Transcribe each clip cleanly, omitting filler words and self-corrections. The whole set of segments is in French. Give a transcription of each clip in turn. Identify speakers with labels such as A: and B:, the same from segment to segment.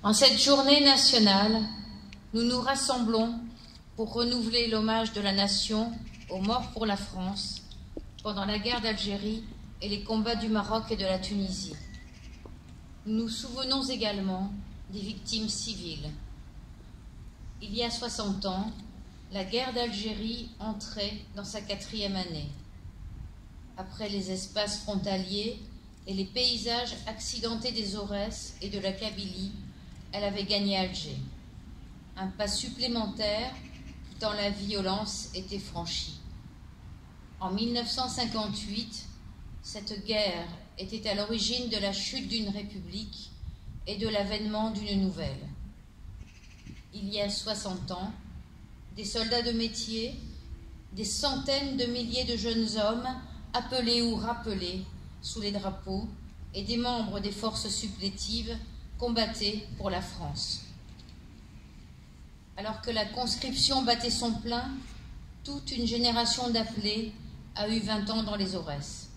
A: En cette journée nationale, nous nous rassemblons pour renouveler l'hommage de la nation aux morts pour la France pendant la guerre d'Algérie et les combats du Maroc et de la Tunisie. Nous nous souvenons également des victimes civiles. Il y a 60 ans, la guerre d'Algérie entrait dans sa 4e année. Après les espaces frontaliers et les paysages accidentés des Aurès et de la Kabylie, elle avait gagné Alger. Un pas supplémentaire tant la violence était franchie. En 1958, cette guerre était à l'origine de la chute d'une république et de l'avènement d'une nouvelle. Il y a 60 ans, des soldats de métier, des centaines de milliers de jeunes hommes appelés ou rappelés sous les drapeaux et des membres des forces supplétives combattaient pour la France. Alors que la conscription battait son plein, toute une génération d'appelés a eu 20 ans dans les Aurès.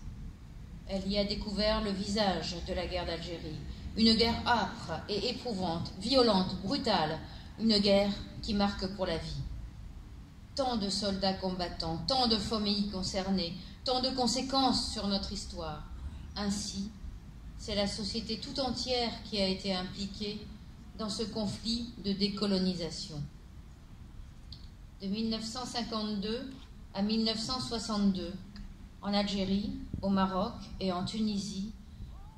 A: Elle y a découvert le visage de la guerre d'Algérie, une guerre âpre et éprouvante, violente, brutale, une guerre qui marque pour la vie. Tant de soldats combattants, tant de familles concernées, tant de conséquences sur notre histoire. Ainsi, c'est la société tout entière qui a été impliquée dans ce conflit de décolonisation. De 1952 à 1962, en Algérie, au Maroc et en Tunisie,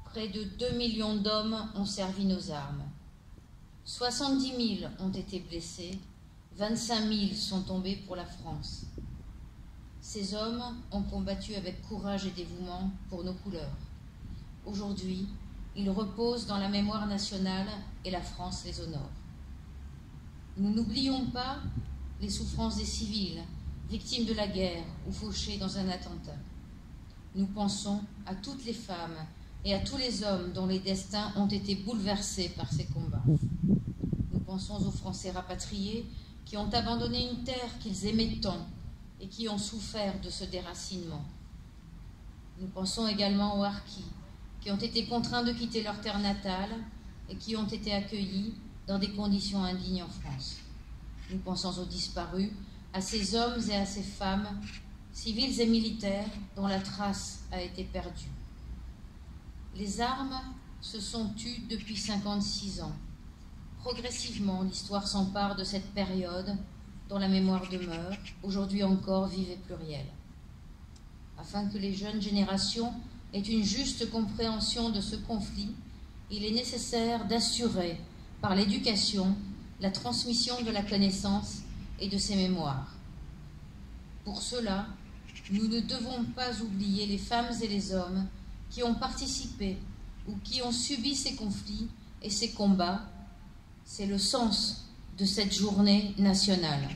A: près de 2 millions d'hommes ont servi nos armes. 70 000 ont été blessés, 25 000 sont tombés pour la France. Ces hommes ont combattu avec courage et dévouement pour nos couleurs. Aujourd'hui, ils reposent dans la mémoire nationale et la France les honore. Nous n'oublions pas les souffrances des civils, victimes de la guerre ou fauchés dans un attentat. Nous pensons à toutes les femmes et à tous les hommes dont les destins ont été bouleversés par ces combats. Nous pensons aux Français rapatriés qui ont abandonné une terre qu'ils aimaient tant et qui ont souffert de ce déracinement. Nous pensons également aux harkis qui ont été contraints de quitter leur terre natale et qui ont été accueillis dans des conditions indignes en France. Nous pensons aux disparus, à ces hommes et à ces femmes, civils et militaires, dont la trace a été perdue. Les armes se sont tues depuis 56 ans. Progressivement, l'histoire s'empare de cette période dont la mémoire demeure, aujourd'hui encore vive et plurielle. Afin que les jeunes générations aient une juste compréhension de ce conflit, il est nécessaire d'assurer, par l'éducation, la transmission de la connaissance et de ses mémoires. Pour cela, nous ne devons pas oublier les femmes et les hommes qui ont participé ou qui ont subi ces conflits et ces combats. C'est le sens de cette journée nationale.